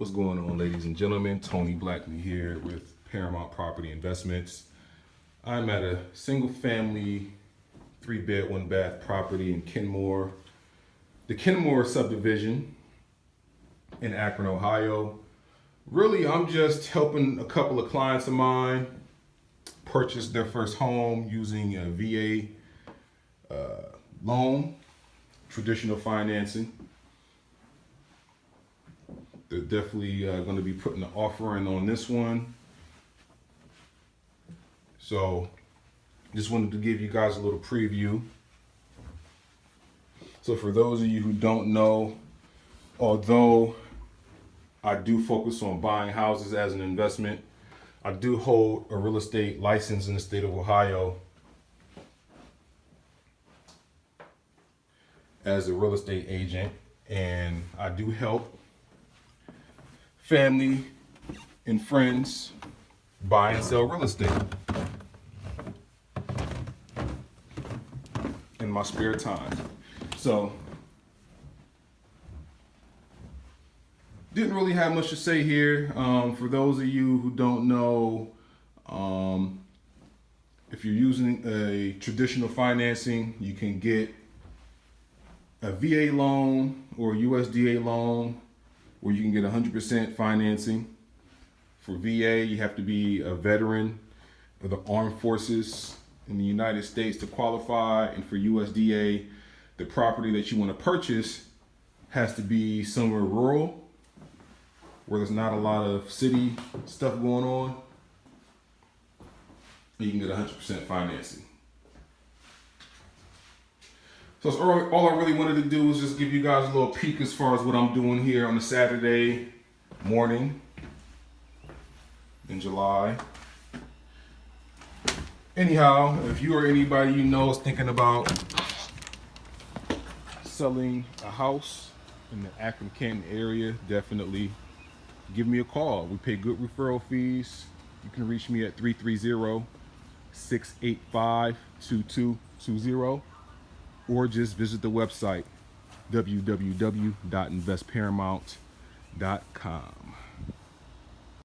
What's going on, ladies and gentlemen? Tony Blackney here with Paramount Property Investments. I'm at a single family, 3-bed, 1-bath property in Kenmore, the Kenmore subdivision in Akron, Ohio. Really, I'm just helping a couple of clients of mine purchase their first home using a VA loan, traditional financing. They're definitely going to be putting an offer in on this one. So just wanted to give you guys a little preview. So for those of you who don't know, although I do focus on buying houses as an investment, I do hold a real estate license in the state of Ohio as a real estate agent, and I do help family and friends buy and sell real estate in my spare time. So didn't really have much to say here. For those of you who don't know, if you're using a traditional financing, you can get a VA loan or a USDA loan, where you can get 100% financing. For VA, you have to be a veteran of the armed forces in the United States to qualify. And for USDA, the property that you want to purchase has to be somewhere rural, where there's not a lot of city stuff going on. You can get 100% financing. So that's all I really wanted to do was just give you guys a little peek as far as what I'm doing here on a Saturday morning in July. Anyhow, if you or anybody you know is thinking about selling a house in the Akron, Canton area, definitely give me a call. We pay good referral fees. You can reach me at 330-685-2220. Or just visit the website www.investparamount.com.